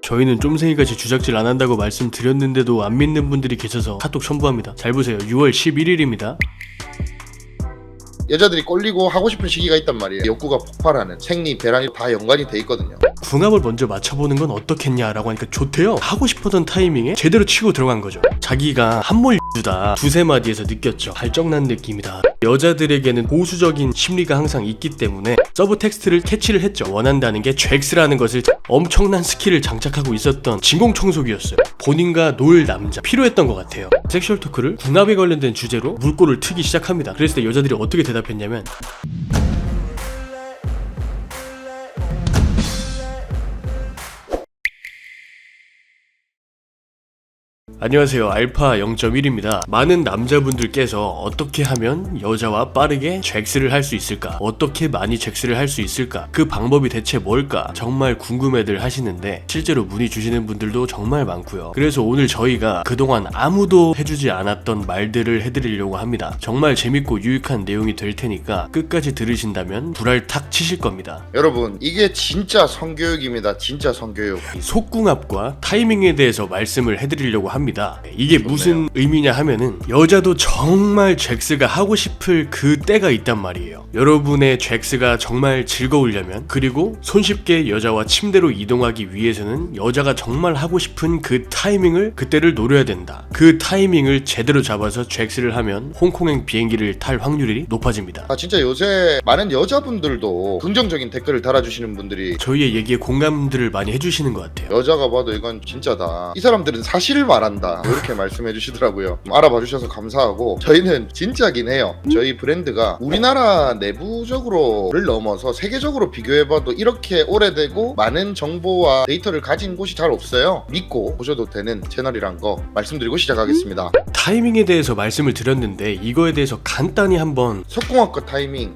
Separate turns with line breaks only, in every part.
저희는 쫌생이같이 주작질 안 한다고 말씀드렸는데도 안 믿는 분들이 계셔서 카톡 첨부합니다. 잘 보세요. 6월 11일입니다.
여자들이 꼴리고 하고 싶은 시기가 있단 말이에요. 욕구가 폭발하는 생리, 배란이 다 연관이 돼 있거든요.
궁합을 먼저 맞춰보는 건 어떻겠냐라고 하니까 좋대요. 하고 싶었던 타이밍에 제대로 치고 들어간 거죠. 자기가 한몰 다 두세 마디에서 느꼈죠. 발정난 느낌이다. 여자들에게는 보수적인 심리가 항상 있기 때문에 서브 텍스트를 캐치를 했죠. 원한다는 게 잭스라는 것을 엄청난 스킬을 장착하고 있었던 진공청소기였어요. 본인과 놀 남자 필요했던 것 같아요. 섹슈얼 토크를 궁합에 관련된 주제로 물꼬를 트기 시작합니다. 그랬을 때 여자들이 어떻게 대답했냐면 안녕하세요. 알파 0.1입니다. 많은 남자분들께서 어떻게 하면 여자와 빠르게 잭스를 할 수 있을까? 어떻게 많이 잭스를 할 수 있을까? 그 방법이 대체 뭘까? 정말 궁금해들 하시는데 실제로 문의 주시는 분들도 정말 많고요. 그래서 오늘 저희가 그동안 아무도 해주지 않았던 말들을 해드리려고 합니다. 정말 재밌고 유익한 내용이 될 테니까 끝까지 들으신다면 불알 탁 치실 겁니다.
여러분, 이게 진짜 성교육입니다. 진짜 성교육.
속궁합과 타이밍에 대해서 말씀을 해드리려고 합니다. 이게 무슨 의미냐 하면은 여자도 정말 잭스가 하고 싶을 그 때가 있단 말이에요. 여러분의 잭스가 정말 즐거우려면, 그리고 손쉽게 여자와 침대로 이동하기 위해서는 여자가 정말 하고 싶은 그 타이밍을, 그때를 노려야 된다. 그 타이밍을 제대로 잡아서 잭스를 하면 홍콩행 비행기를 탈 확률이 높아집니다.
진짜 요새 많은 여자분들도 긍정적인 댓글을 달아주시는 분들이
저희의 얘기에 공감들을 많이 해주시는 것 같아요.
여자가 봐도 이건 진짜다, 이 사람들은 사실을 말한다, 이렇게 말씀해 주시더라고요. 알아봐 주셔서 감사하고, 저희는 진짜긴 해요. 저희 브랜드가 우리나라 내부적으로를 넘어서 세계적으로 비교해봐도 이렇게 오래되고 많은 정보와 데이터를 가진 곳이 잘 없어요. 믿고 보셔도 되는 채널이란 거 말씀드리고 시작하겠습니다.
타이밍에 대해서 말씀을 드렸는데 이거에 대해서 간단히 한번
속궁합과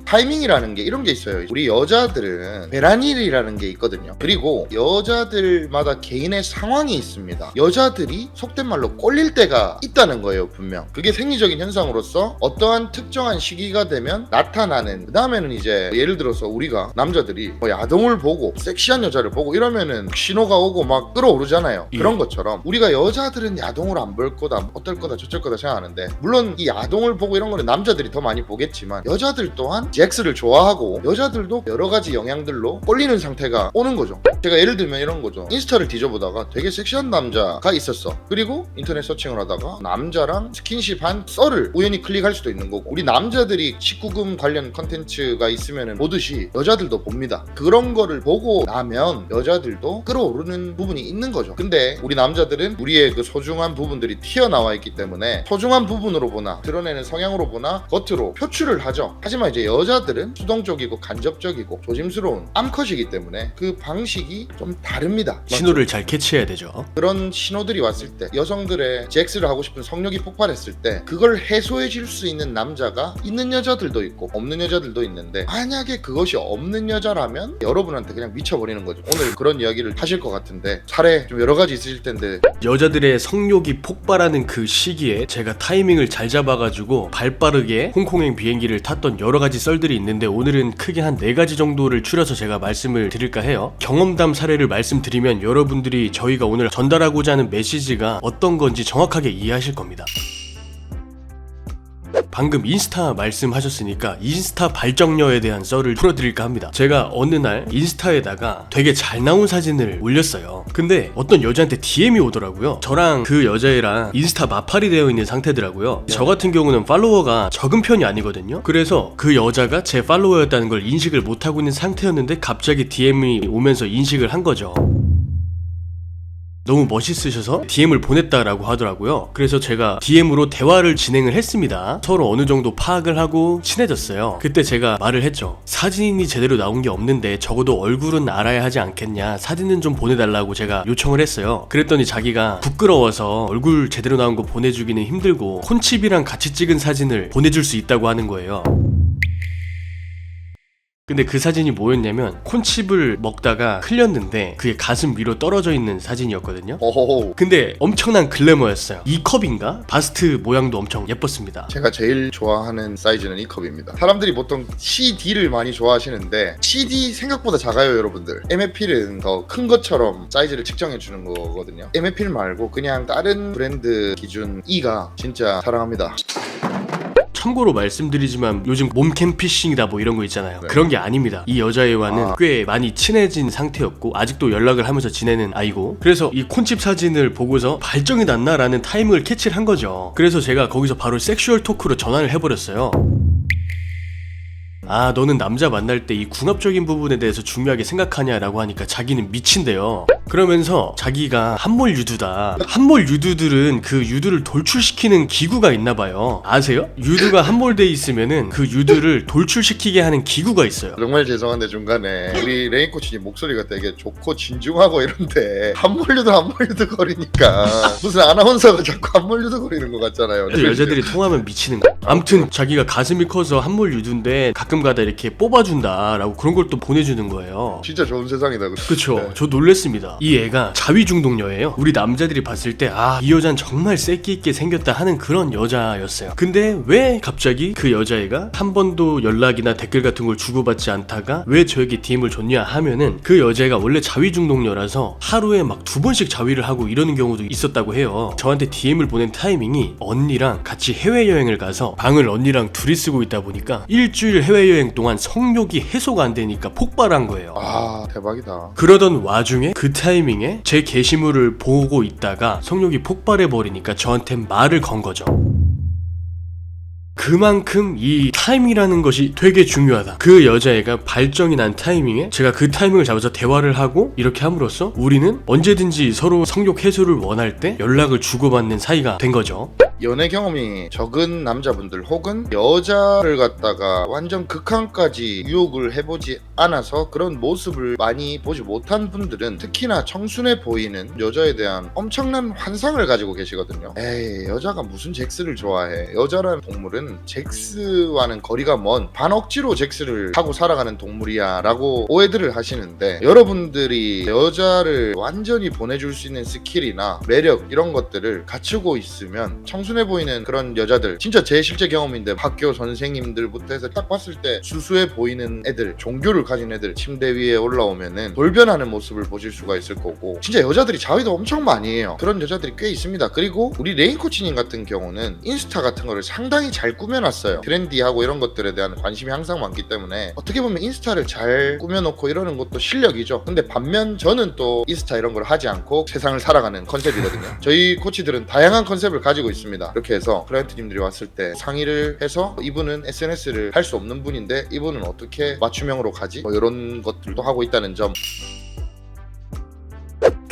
타이밍이라는 게 이런 게 있어요. 우리 여자들은 베란일이라는 게 있거든요. 그리고 여자들마다 개인의 상황이 있습니다. 여자들이 속된 말로 꼴릴 때가 있다는 거예요. 분명 그게 생리적인 현상으로서 어떠한 특정한 시기가 되면 나타나는, 그 다음에는 이제 예를 들어서 우리가 남자들이 뭐 야동을 보고 섹시한 여자를 보고 이러면은 신호가 오고 막 끌어오르잖아요. 그런 것처럼 우리가 여자들은 야동을 안 볼 거다, 어떨 거다, 저쩔 거다 생각하는데, 물론 이 야동을 보고 이런 거는 남자들이 더 많이 보겠지만 여자들 또한 잭스를 좋아하고 여자들도 여러 가지 영향들로 꼴리는 상태가 오는 거죠. 제가 예를 들면 이런 거죠. 인스타를 뒤져보다가 되게 섹시한 남자가 있었어. 그리고 인터넷 서칭을 하다가 남자랑 스킨십한 썰을 우연히 클릭할 수도 있는 거고, 우리 남자들이 19금 관련 컨텐츠가 있으면 보듯이 여자들도 봅니다. 그런 거를 보고 나면 여자들도 끌어오르는 부분이 있는 거죠. 근데 우리 남자들은 우리의 그 소중한 부분들이 튀어나와 있기 때문에 소중한 부분으로 보나 드러내는 성향으로 보나 겉으로 표출을 하죠. 하지만 이제 여자들은 수동적이고 간접적이고 조심스러운 암컷이기 때문에 그 방식이 좀 다릅니다.
신호를 잘 캐치해야 되죠.
그런 신호들이 왔을 때, 여성들의 잭스를 하고 싶은 성욕이 폭발했을 때 그걸 해소해 줄 수 있는 남자가 있는 여자들도 있고 없는 여자들도 있는데, 만약에 그것이 없는 여자라면 여러분한테 그냥 미쳐버리는 거죠. 오늘 그런 이야기를 하실 것 같은데 사례 좀 여러 가지 있으실 텐데,
여자들의 성욕이 폭발하는 그 시기에 제가 타이밍을 잘 잡아가지고 발빠르게 홍콩행 비행기를 탔던 여러 가지 썰들이 있는데, 오늘은 크게 한 4가지 정도를 추려서 제가 말씀을 드릴까 해요. 경험담 사례를 말씀드리면 여러분들이 저희가 오늘 전달하고자 하는 메시지가 어떤 건지 정확하게 이해하실 겁니다. 방금 인스타 말씀하셨으니까 인스타 발정녀에 대한 썰을 풀어드릴까 합니다. 제가 어느 날 인스타에다가 되게 잘 나온 사진을 올렸어요. 근데 어떤 여자한테 DM이 오더라고요. 저랑 그 여자애랑 인스타 마팔이 되어 있는 상태더라고요. 저 같은 경우는 팔로워가 적은 편이 아니거든요. 그래서 그 여자가 제 팔로워였다는 걸 인식을 못하고 있는 상태였는데 갑자기 DM이 오면서 인식을 한 거죠. 너무 멋있으셔서 DM을 보냈다라고 하더라고요. 그래서 제가 DM으로 대화를 진행을 했습니다. 서로 어느 정도 파악을 하고 친해졌어요. 그때 제가 말을 했죠. 사진이 제대로 나온 게 없는데 적어도 얼굴은 알아야 하지 않겠냐, 사진은 좀 보내달라고 제가 요청을 했어요. 그랬더니 자기가 부끄러워서 얼굴 제대로 나온 거 보내주기는 힘들고 콘칩이랑 같이 찍은 사진을 보내줄 수 있다고 하는 거예요. 근데 그 사진이 뭐였냐면 콘칩을 먹다가 흘렸는데 그게 가슴 위로 떨어져 있는 사진이었거든요.
오호호.
근데 엄청난 글래머였어요. 이 컵인가? 바스트 모양도 엄청 예뻤습니다.
제가 제일 좋아하는 사이즈는 이 컵입니다. 사람들이 보통 CD를 많이 좋아하시는데 CD 생각보다 작아요, 여러분들. MFP는 더 큰 것처럼 사이즈를 측정해 주는 거거든요. MFP 말고 그냥 다른 브랜드 기준 E가 진짜 사랑합니다.
참고로 말씀드리지만 요즘 몸캠 피싱이다 뭐 이런 거 있잖아요.
네.
그런 게 아닙니다. 이 여자애와는 꽤 많이 친해진 상태였고 아직도 연락을 하면서 지내는 아이고, 그래서 이 콘칩 사진을 보고서 발정이 났나라는 타이밍을 캐치를 한 거죠. 그래서 제가 거기서 바로 섹슈얼 토크로 전환을 해버렸어요. 아, 너는 남자 만날 때 이 궁합적인 부분에 대해서 중요하게 생각하냐라고 하니까 자기는 미친대요. 그러면서 자기가 함몰 유두다. 함몰 유두들은 그 유두를 돌출시키는 기구가 있나봐요. 아세요? 유두가 함몰돼 있으면은 그 유두를 돌출시키게 하는 기구가 있어요.
정말 죄송한데 중간에 우리 레인 코치님 목소리가 되게 좋고 진중하고 이런데 함몰유도 거리니까 무슨 아나운서가 자꾸 함몰유도 거리는 것 같잖아요.
여자들이 통하면 미치는 거야. 아무튼 자기가 가슴이 커서 함몰 유두인데 가끔가다 이렇게 뽑아준다라고 그런 걸 또 보내주는 거예요.
진짜 좋은 세상이다.
그쵸.
네.
저 놀랬습니다. 이 애가 자위중독녀예요. 우리 남자들이 봤을 때 아, 이 여잔 정말 새끼 있게 생겼다 하는 그런 여자였어요. 근데 왜 갑자기 그 여자애가 한 번도 연락이나 댓글 같은 걸 주고받지 않다가 왜 저에게 DM을 줬냐 하면은 그 여자애가 원래 자위중독녀라서 하루에 막 2번씩 자위를 하고 이러는 경우도 있었다고 해요. 저한테 DM을 보낸 타이밍이 언니랑 같이 해외여행을 가서 방을 언니랑 둘이 쓰고 있다 보니까 일주일 해외여행 동안 성욕이 해소가 안 되니까 폭발한 거예요.
아, 대박이다.
그러던 와중에 그 타이밍에 제 게시물을 보고 있다가 성욕이 폭발해버리니까 저한테 말을 건 거죠. 그만큼 이 타임이라는 것이 되게 중요하다. 그 여자애가 발정이 난 타이밍에 제가 그 타이밍을 잡아서 대화를 하고 이렇게 함으로써 우리는 언제든지 서로 성욕 해소를 원할 때 연락을 주고받는 사이가 된 거죠.
연애 경험이 적은 남자분들 혹은 여자를 갖다가 완전 극한까지 유혹을 해보지 않아서 그런 모습을 많이 보지 못한 분들은 특히나 청순해 보이는 여자에 대한 엄청난 환상을 가지고 계시거든요. 에이, 여자가 무슨 잭스를 좋아해. 여자라는 동물은 잭스와는 거리가 먼 반억지로 잭스를 하고 살아가는 동물이야 라고 오해들을 하시는데, 여러분들이 여자를 완전히 보내줄 수 있는 스킬이나 매력 이런 것들을 갖추고 있으면 청순해 보이는 그런 여자들, 진짜 제 실제 경험인데 학교 선생님들부터 해서 딱 봤을 때 수수해 보이는 애들, 종교를 가진 애들 침대 위에 올라오면은 돌변하는 모습을 보실 수가 있을 거고, 진짜 여자들이 자위도 엄청 많이 해요. 그런 여자들이 꽤 있습니다. 그리고 우리 레인 코치님 같은 경우는 인스타 같은 거를 상당히 잘 꾸며놨어요. 트렌디하고 이런 것들에 대한 관심이 항상 많기 때문에 어떻게 보면 인스타를 잘 꾸며놓고 이러는 것도 실력이죠. 근데 반면 저는 또 인스타 이런 걸 하지 않고 세상을 살아가는 컨셉이거든요. 저희 코치들은 다양한 컨셉을 가지고 있습니다. 이렇게 해서 클라이언트님들이 왔을 때 상의를 해서 이분은 SNS를 할 수 없는 분인데 이분은 어떻게 맞춤형으로 가지? 뭐 이런 것들도 하고 있다는 점.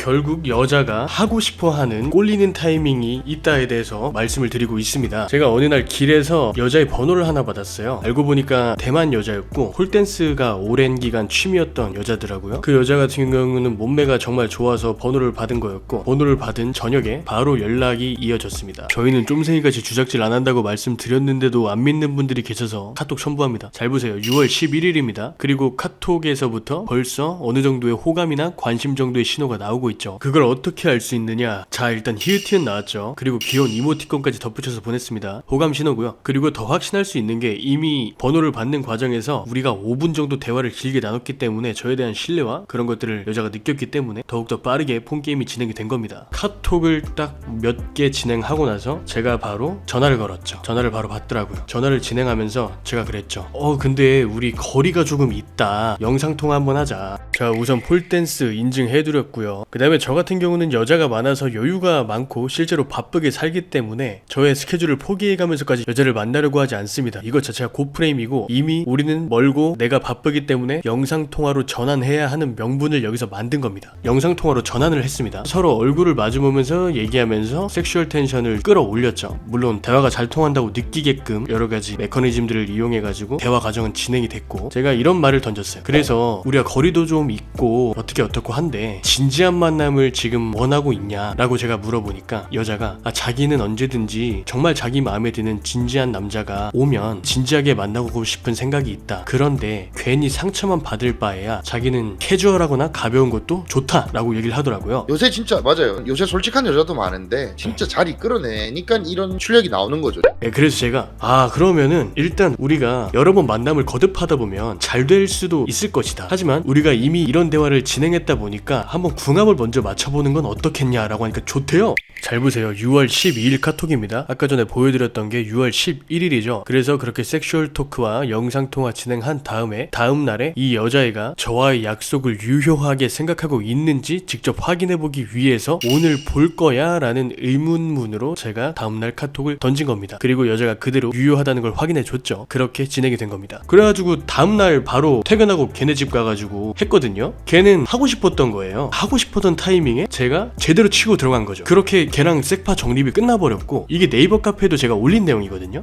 결국 여자가 하고 싶어하는 꼴리는 타이밍이 있다에 대해서 말씀을 드리고 있습니다. 제가 어느 날 길에서 여자의 번호를 하나 받았어요. 알고 보니까 대만 여자였고 폴댄스가 오랜 기간 취미였던 여자더라고요. 그 여자 같은 경우는 몸매가 정말 좋아서 번호를 받은 거였고, 번호를 받은 저녁에 바로 연락이 이어졌습니다. 저희는 쫌생이같이 주작질 안 한다고 말씀드렸는데도 안 믿는 분들이 계셔서 카톡 첨부합니다. 잘 보세요. 6월 11일입니다. 그리고 카톡에서부터 벌써 어느 정도의 호감이나 관심 정도의 신호가 나오고 있죠. 그걸 어떻게 알 수 있느냐? 자, 일단 히읗티은 나왔죠. 그리고 귀여운 이모티콘까지 덧붙여서 보냈습니다. 호감 신호고요. 그리고 더 확신할 수 있는 게 이미 번호를 받는 과정에서 우리가 5분 정도 대화를 길게 나눴기 때문에 저에 대한 신뢰와 그런 것들을 여자가 느꼈기 때문에 더욱더 빠르게 폰게임이 진행이 된 겁니다. 카톡을 딱 몇 개 진행하고 나서 제가 바로 전화를 걸었죠. 전화를 바로 받더라고요. 전화를 진행하면서 제가 그랬죠. 근데 우리 거리가 조금 있다. 영상통화 한번 하자. 자, 우선 폴댄스 인증해드렸고요. 그 다음에 저 같은 경우는 여자가 많아서 여유가 많고 실제로 바쁘게 살기 때문에 저의 스케줄을 포기해가면서까지 여자를 만나려고 하지 않습니다. 이것 자체가 고프레임이고 이미 우리는 멀고 내가 바쁘기 때문에 영상통화로 전환해야 하는 명분을 여기서 만든 겁니다. 영상통화로 전환을 했습니다. 서로 얼굴을 마주보면서 얘기하면서 섹슈얼 텐션을 끌어올렸죠. 물론 대화가 잘 통한다고 느끼게끔 여러가지 메커니즘들을 이용해가지고 대화 과정은 진행이 됐고, 제가 이런 말을 던졌어요. 그래서 우리가 거리도 좀 있고 어떻고 한데 진지한 말 만남을 지금 원하고 있냐 라고 제가 물어보니까 여자가 자기는 언제든지 정말 자기 마음에 드는 진지한 남자가 오면 진지하게 만나고 싶은 생각이 있다. 그런데 괜히 상처만 받을 바에야 자기는 캐주얼하거나 가벼운 것도 좋다 라고 얘기를 하더라고요.
요새 진짜 맞아요. 요새 솔직한 여자도 많은데 진짜 잘 이끌어내니까 이런 출력이 나오는 거죠.
그래서 제가 그러면은 일단 우리가 여러 번 만남을 거듭하다 보면 잘 될 수도 있을 것이다. 하지만 우리가 이미 이런 대화를 진행했다 보니까 한번 궁합을 먼저 맞춰보는 건 어떻겠냐라고 하니까 좋대요. 잘 보세요. 6월 12일 카톡입니다. 아까 전에 보여드렸던 게 6월 11일이죠. 그래서 그렇게 섹슈얼 토크와 영상통화 진행한 다음에 다음 날에 이 여자애가 저와의 약속을 유효하게 생각하고 있는지 직접 확인해보기 위해서 오늘 볼 거야 라는 의문문으로 제가 다음날 카톡을 던진 겁니다. 그리고 여자가 그대로 유효하다는 걸 확인해줬죠. 그렇게 진행이 된 겁니다. 그래가지고 다음날 바로 퇴근하고 걔네 집 가가지고 했거든요. 걔는 하고 싶었던 거예요. 하고 싶었던 타이밍에 제가 제대로 치고 들어간 거죠. 그렇게 걔랑 섹파 정립이 끝나버렸고, 이게 네이버 카페에도 제가 올린 내용이거든요.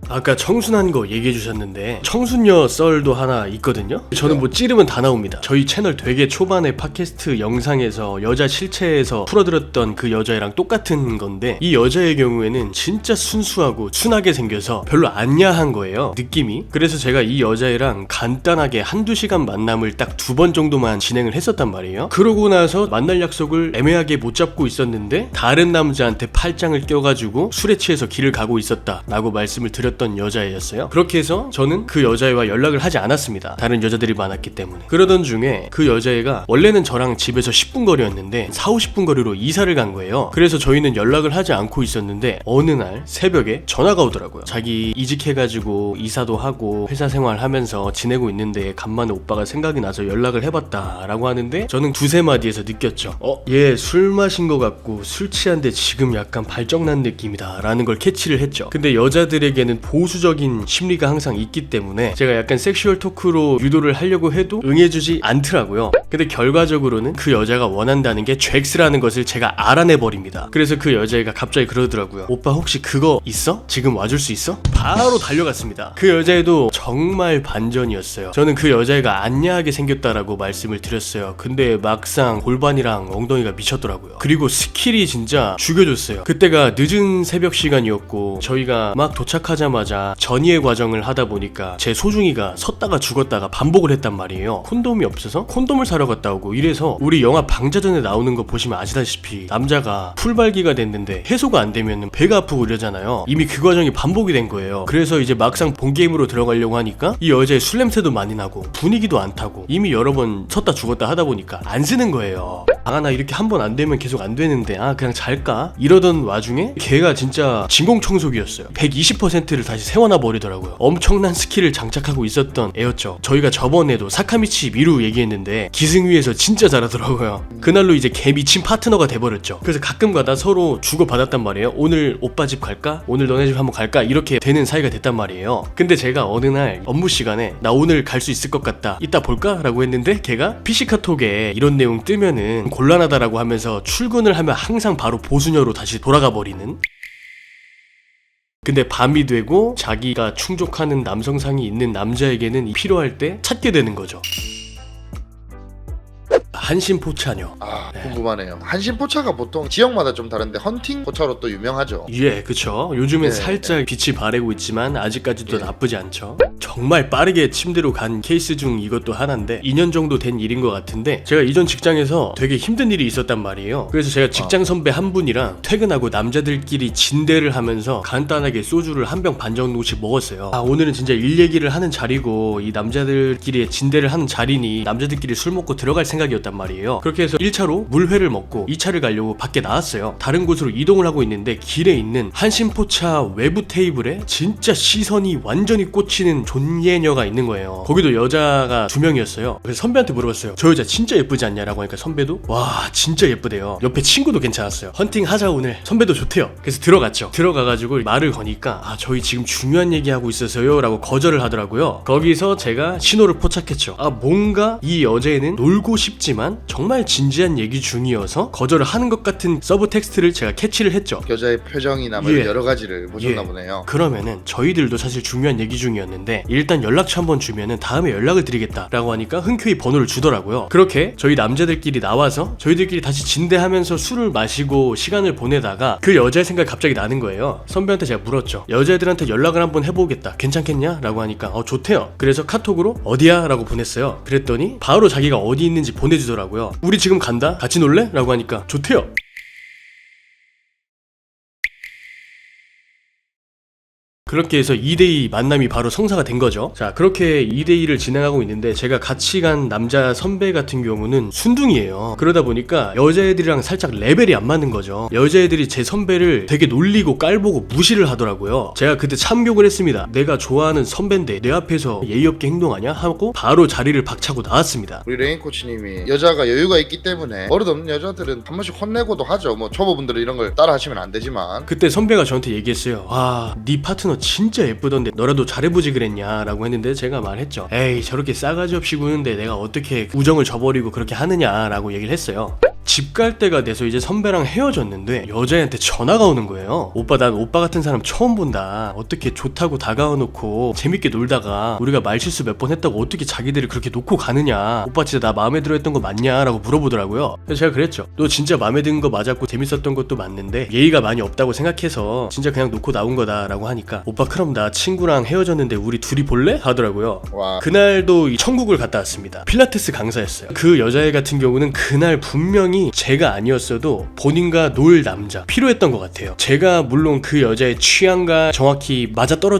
아까 청순한 거 얘기해 주셨는데 청순녀 썰도 하나 있거든요. 저는 뭐 찌르면 다 나옵니다. 저희 채널 되게 초반에 팟캐스트 영상에서 여자 실체에서 풀어드렸던 그 여자애랑 똑같은 건데, 이 여자의 경우에는 진짜 순수하고 순하게 생겨서 별로 안 야한 거예요, 느낌이. 그래서 제가 이 여자애랑 간단하게 한두 시간 만남을 딱 2번 정도만 진행을 했었단 말이에요. 그러고 나서 만날 약속을 애매하게 못 잡고 있었는데 다른 남자한테 팔짱을 껴가지고 술에 취해서 길을 가고 있었다 라고 말씀을 드렸던 여자애였어요. 그렇게 해서 저는 그 여자애와 연락을 하지 않았습니다. 다른 여자들이 많았기 때문에. 그러던 중에 그 여자애가 원래는 저랑 집에서 10분 거리였는데 40-50분 거리로 이사를 간 거예요. 그래서 저희는 연락을 하지 않고 있었는데 어느 날 새벽에 전화가 오더라고요. 자기 이직해가지고 이사도 하고 회사 생활하면서 지내고 있는데 간만에 오빠가 생각이 나서 연락을 해봤다 라고 하는데, 저는 두세 마디에서 느꼈죠. 얘 술 마신 것 같고 술 취한데 지금 약간 발정난 느낌이다 라는 걸 캐치를 했죠. 근데 여자들에게는 보수적인 심리가 항상 있기 때문에 제가 약간 섹슈얼 토크로 유도를 하려고 해도 응해주지 않더라고요. 근데 결과적으로는 그 여자가 원한다는 게 잭스라는 것을 제가 알아내버립니다. 그래서 그 여자애가 갑자기 그러더라고요. 오빠 혹시 그거 있어? 지금 와줄 수 있어? 바로 달려갔습니다. 그 여자애도 정말 반전이었어요. 저는 그 여자애가 안 야하게 생겼다라고 말씀을 드렸어요. 근데 막상 골반이랑 엉덩이가 미쳤더라고요. 그리고 스킬이 진짜 죽여줬어요. 그때가 늦은 새벽 시간이었고 저희가 막 도착하자마자 전이의 과정을 하다 보니까 제 소중이가 섰다가 죽었다가 반복을 했단 말이에요. 콘돔이 없어서 콘돔을 사러 갔다 오고 이래서, 우리 영화 방자전에 나오는 거 보시면 아시다시피 남자가 풀발기가 됐는데 해소가 안 되면 배가 아프고 이러잖아요. 이미 그 과정이 반복이 된 거예요. 그래서 이제 막상 본게임으로 들어가려고 하니까 이 여자의 술 냄새도 많이 나고 분위기도 안 타고 이미 여러 번 섰다 죽었다 하다 보니까 안 쓰는 거예요. 나 이렇게 한 번 안 되면 계속 안 되는데 그냥 잘까? 이러던 와중에 걔가 진짜 진공청소기였어요. 120%를 다시 세워놔 버리더라고요. 엄청난 스킬을 장착하고 있었던 애였죠. 저희가 저번에도 사카미치 미루 얘기했는데 기승위에서 진짜 잘하더라고요. 그날로 이제 개 미친 파트너가 돼버렸죠. 그래서 가끔가다 서로 주고받았단 말이에요. 오늘 오빠 집 갈까? 오늘 너네 집 한번 갈까? 이렇게 되는 사이가 됐단 말이에요. 근데 제가 어느 날 업무 시간에 나 오늘 갈 수 있을 것 같다, 이따 볼까? 라고 했는데 걔가 PC카톡에 이런 내용 뜨면은 곤란하다라고 하면서 출근을 하면 항상 바로 보수녀로 다시 돌아가 버리는. 근데 밤이 되고 자기가 충족하는 남성상이 있는 남자에게는 필요할 때 찾게 되는 거죠. 한심포차녀.
궁금하네요. 한심포차가 보통 지역마다 좀 다른데 헌팅 포차로 또 유명하죠.
그쵸. 요즘엔
네,
살짝 빛이 바래고 있지만 아직까지도
네.
나쁘지 않죠. 정말 빠르게 침대로 간 케이스 중 이것도 하나인데 2년 정도 된 일인 것 같은데, 제가 이전 직장에서 되게 힘든 일이 있었단 말이에요. 그래서 제가 직장 선배 한 분이랑 퇴근하고 남자들끼리 진대를 하면서 간단하게 소주를 한 병 반 정도씩 먹었어요. 오늘은 진짜 일 얘기를 하는 자리고 이 남자들끼리 진대를 하는 자리니 남자들끼리 술 먹고 들어갈 생각이었단 말이에요. 그렇게 해서 1차로 물회를 먹고 2차를 가려고 밖에 나왔어요. 다른 곳으로 이동을 하고 있는데 길에 있는 한심포차 외부 테이블에 진짜 시선이 완전히 꽂히는 존예녀가 있는 거예요. 거기도 여자가 2명이었어요. 그래서 선배한테 물어봤어요. 저 여자 진짜 예쁘지 않냐? 라고 하니까 선배도 와 진짜 예쁘대요. 옆에 친구도 괜찮았어요. 헌팅 하자 오늘. 선배도 좋대요. 그래서 들어갔죠. 들어가가지고 말을 거니까 저희 지금 중요한 얘기하고 있어서요 라고 거절을 하더라고요. 거기서 제가 신호를 포착했죠. 뭔가 이 여자애는 놀고 싶지만 하지만 정말 진지한 얘기 중이어서 거절을 하는 것 같은 서브 텍스트를 제가 캐치를 했죠.
여자의 표정이나 뭐
예.
여러 가지를 보셨나
예.
보네요.
그러면은 저희들도 사실 중요한 얘기 중이었는데 일단 연락처 한번 주면은 다음에 연락을 드리겠다라고 하니까 흔쾌히 번호를 주더라고요. 그렇게 저희 남자들끼리 나와서 저희들끼리 다시 진대하면서 술을 마시고 시간을 보내다가 그 여자의 생각이 갑자기 나는 거예요. 선배한테 제가 물었죠. 여자애들한테 연락을 한번 해보겠다. 괜찮겠냐? 라고 하니까 좋대요. 그래서 카톡으로 어디야? 라고 보냈어요. 그랬더니 바로 자기가 어디 있는지 보내주더라고요. 우리 지금 간다? 같이 놀래? 라고 하니까 좋대요. 그렇게 해서 2대2 만남이 바로 성사가 된 거죠. 자, 그렇게 2대2를 진행하고 있는데 제가 같이 간 남자 선배 같은 경우는 순둥이에요. 그러다 보니까 여자애들이랑 살짝 레벨이 안 맞는 거죠. 여자애들이 제 선배를 되게 놀리고 깔보고 무시를 하더라고요. 제가 그때 참욕을 했습니다. 내가 좋아하는 선배인데 내 앞에서 예의 없게 행동하냐? 하고 바로 자리를 박차고 나왔습니다.
우리 레인 코치님이 여자가 여유가 있기 때문에 버릇없는 여자들은 한 번씩 혼내고도 하죠. 뭐 초보분들은 이런 걸 따라 하시면 안 되지만
그때 선배가 저한테 얘기했어요. 와, 네 파트너 진짜 예쁘던데 너라도 잘해보지 그랬냐? 라고 했는데 제가 말했죠. 에이, 저렇게 싸가지 없이 구는데 내가 어떻게 우정을 저버리고 그렇게 하느냐? 라고 얘기를 했어요. 집 갈 때가 돼서 이제 선배랑 헤어졌는데 여자애한테 전화가 오는 거예요. 오빠, 난 오빠 같은 사람 처음 본다. 어떻게 좋다고 다가와놓고 재밌게 놀다가 우리가 말실수 몇 번 했다고 어떻게 자기들이 그렇게 놓고 가느냐. 오빠 진짜 나 마음에 들어 했던 거 맞냐? 라고 물어보더라고요. 그래서 제가 그랬죠. 너 진짜 마음에 드는 거 맞았고 재밌었던 것도 맞는데 예의가 많이 없다고 생각해서 진짜 그냥 놓고 나온 거다 라고 하니까 오빠 그럼 나 친구랑 헤어졌는데 우리 둘이 볼래? 하더라고요.
와.
그날도 이 천국을 갔다 왔습니다. 필라테스 강사였어요. 그 여자애 같은 경우는 그날 분명히 제가 아니었어도 본인과 놀 남자 필요했던 것 같아요. 제가 물론 그 여자의 취향과 정확히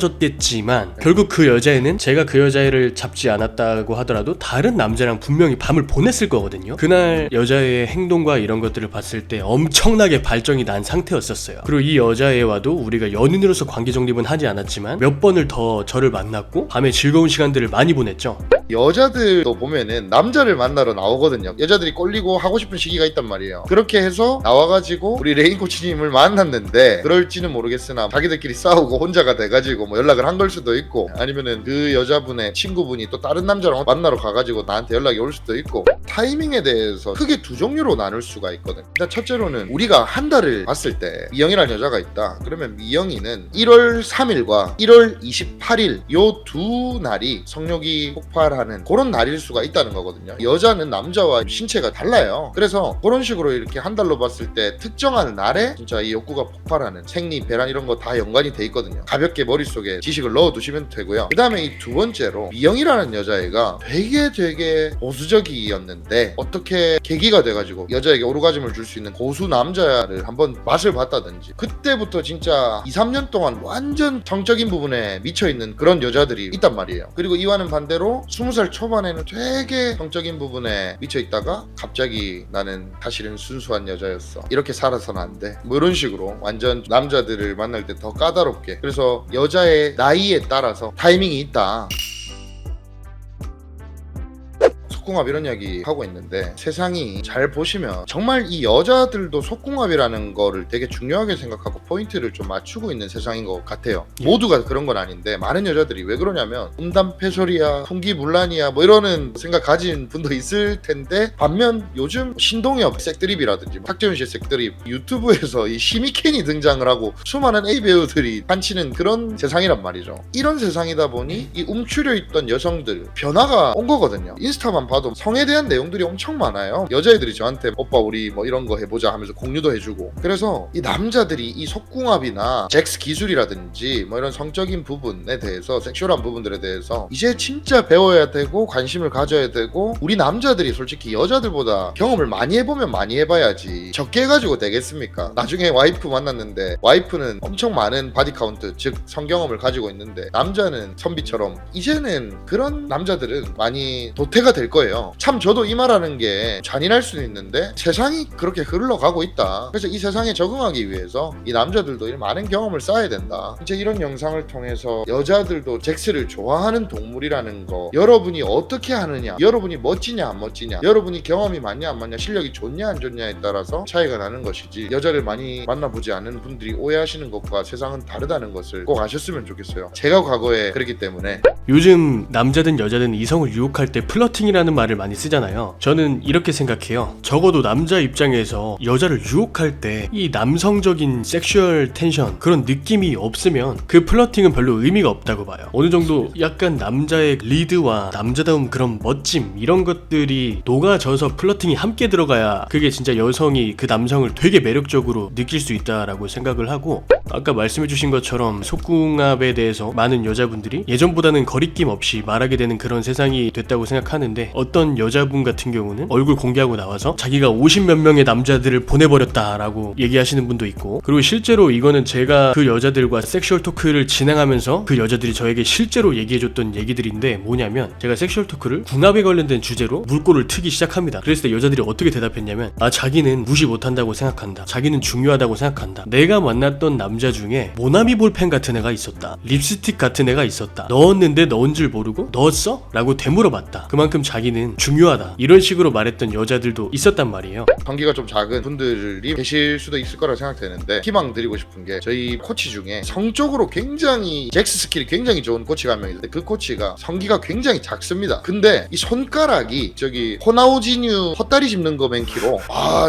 맞아떨어졌겠지만 결국 그 여자애는 제가 그 여자애를 잡지 않았다고 하더라도 다른 남자랑 분명히 밤을 보냈을 거거든요. 그날 여자애의 행동과 이런 것들을 봤을 때 엄청나게 발정이 난 상태였었어요. 그리고 이 여자애와도 우리가 연인으로서 관계 정립은 하지 않았지만 몇 번을 더 저를 만났고 밤에 즐거운 시간들을 많이 보냈죠.
여자들도 보면은 남자를 만나러 나오거든요. 여자들이 꼴리고 하고 싶은 시기가 있단 말이에요. 그렇게 해서 나와가지고 우리 레인 코치님을 만났는데 그럴지는 모르겠으나 자기들끼리 싸우고 혼자가 돼가지고 뭐 연락을 한 걸 수도 있고 아니면은 그 여자분의 친구분이 또 다른 남자랑 만나러 가가지고 나한테 연락이 올 수도 있고 타이밍에 대해서 크게 두 종류로 나눌 수가 있거든. 일단 첫째로는 우리가 한 달을 봤을 때 미영이라는 여자가 있다. 그러면 미영이는 1월 3일과 1월 28일 요 두 날이 성욕이 폭발하는 그런 날일 수가 있다는 거거든요. 여자는 남자와 신체가 달라요. 그래서 그런 식으로 이렇게 한 달로 봤을 때 특정한 날에 진짜 이 욕구가 폭발하는 생리, 배란 이런 거 다 연관이 돼 있거든요. 가볍게 머릿속에 지식을 넣어두시면 되고요. 그 다음에 이 두 번째로 미영이라는 여자애가 되게 보수적이었는데 어떻게 계기가 돼가지고 여자에게 오르가즘을 줄 수 있는 고수 남자를 한번 맛을 봤다든지 그때부터 진짜 2-3년 동안 완전 정적인 부분에 미쳐있는 그런 여자들이 있단 말이에요. 그리고 이와는 반대로 20살 초반에는 되게 정적인 부분에 미쳐있다가 갑자기 나는 사실은 순수한 여자였어. 이렇게 살아서는 안 돼. 뭐 이런 식으로 완전 남자들을 만날 때 더 까다롭게. 그래서 여자의 나이에 따라서 타이밍이 있다. 속궁합 이런 이야기 하고 있는데 세상이 잘 보시면 정말 이 여자들도 속궁합이라는 거를 되게 중요하게 생각하고 포인트를 좀 맞추고 있는 세상인 것 같아요. 모두가 그런 건 아닌데 많은 여자들이 왜 그러냐면 음담패설이야 풍기문란이야 뭐 이러는 생각 가진 분도 있을 텐데 반면 요즘 신동엽 색드립이라든지 탁재훈 씨의 색드립 유튜브에서 이 시미켄이 등장을 하고 수많은 A배우들이 판치는 그런 세상이란 말이죠. 이런 세상이다 보니 이 움츠려 있던 여성들 변화가 온 거거든요. 인스타만 봐도 성에 대한 내용들이 엄청 많아요. 여자애들이 저한테 오빠 우리 뭐 이런 거 해보자 하면서 공유도 해주고 그래서 이 남자들이 이 속궁합이나 잭스 기술이라든지 뭐 이런 성적인 부분에 대해서 섹슈얼한 부분들에 대해서 이제 진짜 배워야 되고 관심을 가져야 되고 우리 남자들이 솔직히 여자들보다 경험을 많이 해보면 많이 해봐야지 적게 해가지고 되겠습니까? 나중에 와이프 만났는데 와이프는 엄청 많은 바디 카운트 즉 성경험을 가지고 있는데 남자는 선비처럼 이제는 그런 남자들은 많이 도태가 될 거예요. 참 저도 이 말하는 게 잔인할 수는 있는데 세상이 그렇게 흘러가고 있다. 그래서 이 세상에 적응하기 위해서 이 남자들도 많은 경험을 쌓아야 된다. 이제 이런 영상을 통해서 여자들도 잭스를 좋아하는 동물이라는 거 여러분이 어떻게 하느냐 여러분이 멋지냐 안 멋지냐 여러분이 경험이 많냐 안 많냐 실력이 좋냐 안 좋냐에 따라서 차이가 나는 것이지 여자를 많이 만나보지 않은 분들이 오해하시는 것과 세상은 다르다는 것을 꼭 아셨으면 좋겠어요. 제가 과거에 그랬기 때문에
요즘 남자든 여자든 이성을 유혹할 때 플러팅이라는 유혹한다는 말을 많이 쓰잖아요. 저는 이렇게 생각해요. 적어도 남자 입장에서 여자를 유혹할 때 이 남성적인 섹슈얼 텐션 그런 느낌이 없으면 그 플러팅은 별로 의미가 없다고 봐요. 어느 정도 약간 남자의 리드와 남자다운 그런 멋짐 이런 것들이 녹아져서 플러팅이 함께 들어가야 그게 진짜 여성이 그 남성을 되게 매력적으로 느낄 수 있다라고 생각을 하고, 아까 말씀해주신 것처럼 속궁합에 대해서 많은 여자분들이 예전보다는 거리낌 없이 말하게 되는 그런 세상이 됐다고 생각하는데, 어떤 여자분 같은 경우는 얼굴 공개하고 나와서 자기가 50몇 명의 남자들을 보내버렸다라고 얘기하시는 분도 있고, 그리고 실제로 이거는 제가 그 여자들과 섹슈얼 토크를 진행하면서 그 여자들이 저에게 실제로 얘기해줬던 얘기들인데, 뭐냐면 제가 섹슈얼 토크를 궁합에 관련된 주제로 물꼬를 트기 시작합니다. 그랬을 때 여자들이 어떻게 대답했냐면, 자기는 무시 못한다고 생각한다, 자기는 중요하다고 생각한다, 내가 만났던 남자 중에 모나미 볼펜 같은 애가 있었다, 립스틱 같은 애가 있었다, 넣었는데 넣은 줄 모르고 넣었어? 라고 되물어봤다, 그만큼 자기는 중요하다, 이런 식으로 말했던 여자들도 있었단 말이에요.
성기가 좀 작은 분들이 계실 수도 있을 거라 생각되는데, 희망 드리고 싶은 게 저희 코치 중에 성적으로 굉장히 잭스 스킬이 굉장히 좋은 코치가 한 명 있는데, 그 코치가 성기가 굉장히 작습니다. 근데 이 손가락이 저기 호나우지뉴 헛다리 짚는 거 맨키로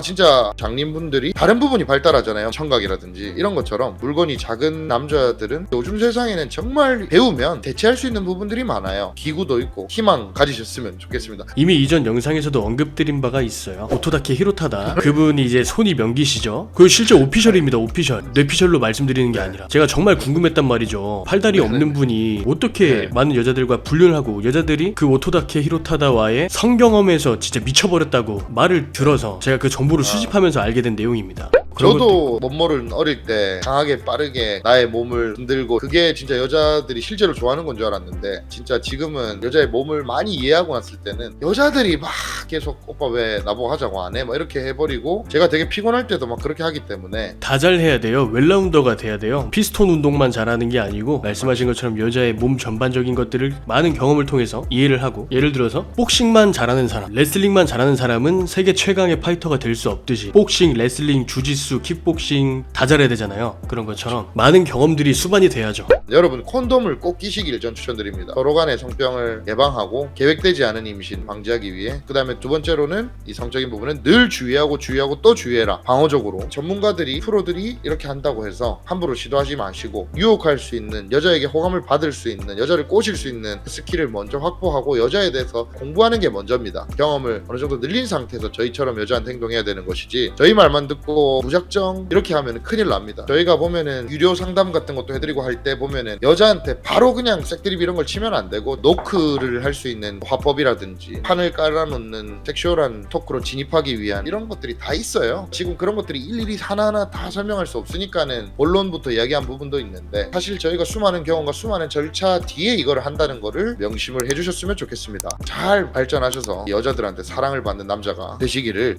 진짜 장님분들이 다른 부분이 발달하잖아요. 청각이라든지 이런 것처럼 물건이 작은 남자들은 요즘 세상에는 정말 배우면 대체할 수 있는 부분들이 많아요. 기구도 있고 희망 가지셨으면 좋겠습니다.
이미 이전 영상에서도 언급드린 바가 있어요. 오토다케 히로타다, 그분이 이제 손이 명기시죠. 그 실제 오피셜입니다. 오피셜, 뇌피셜로 말씀드리는 게 아니라. 제가 정말 궁금했단 말이죠. 팔다리 없는 분이 어떻게 많은 여자들과 불륜을 하고, 여자들이 그 오토다케 히로타다와의 성경험에서 진짜 미쳐버렸다고 말을 들어서 제가 그 정보를 수집하면서 알게 된 내용입니다.
저도 멋모른 어릴 때 강하게 빠르게 나의 몸을 흔들고, 그게 진짜 여자들이 실제로 좋아하는 건 줄 알았는데, 진짜 지금은 여자의 몸을 많이 이해하고 났을 때는 여자들이 막 계속 오빠 왜 나보고 하자고 안 해? 막 이렇게 해버리고, 제가 되게 피곤할 때도 막 그렇게 하기 때문에
다 잘해야 돼요. 웰라운더가 돼야 돼요. 피스톤 운동만 잘하는 게 아니고, 말씀하신 것처럼 여자의 몸 전반적인 것들을 많은 경험을 통해서 이해를 하고, 예를 들어서 복싱만 잘하는 사람, 레슬링만 잘하는 사람은 세계 최강의 파이터가 될 수 없듯이 복싱, 레슬링, 주짓수, 킥복싱 다 잘해야 되잖아요. 그런 것처럼 많은 경험들이 수반이 돼야죠.
여러분 콘돔을 꼭 끼시길 전 추천드립니다. 서로 간의 성병을 예방하고 계획되지 않은 임신 방지하기 위해. 그 다음에 두 번째로는 이 성적인 부분은 늘 주의하고 또 주의해라. 방어적으로 전문가들이, 프로들이 이렇게 한다고 해서 함부로 시도하지 마시고, 유혹할 수 있는, 여자에게 호감을 받을 수 있는, 여자를 꼬실 수 있는 스킬을 먼저 확보하고 여자에 대해서 공부하는 게 먼저입니다. 경험을 어느 정도 늘린 상태에서 저희처럼 여자한테 행동해야 되는 것이지, 저희 말만 듣고 무작정 이렇게 하면 큰일 납니다. 저희가 보면은 유료 상담 같은 것도 해드리고 할 때 보면은 여자한테 바로 그냥 색드립 이런 걸 치면 안 되고, 노크를 할 수 있는 화법이라든지 판을 깔아놓는 섹슈얼한 토크로 진입하기 위한 이런 것들이 다 있어요. 지금 그런 것들이 일일이 하나하나 다 설명할 수 없으니까는 본론부터 이야기한 부분도 있는데, 사실 저희가 수많은 경험과 수많은 절차 뒤에 이걸 한다는 거를 명심을 해주셨으면 좋겠습니다. 잘 발전하셔서 여자들한테 사랑을 받는 남자가 되시기를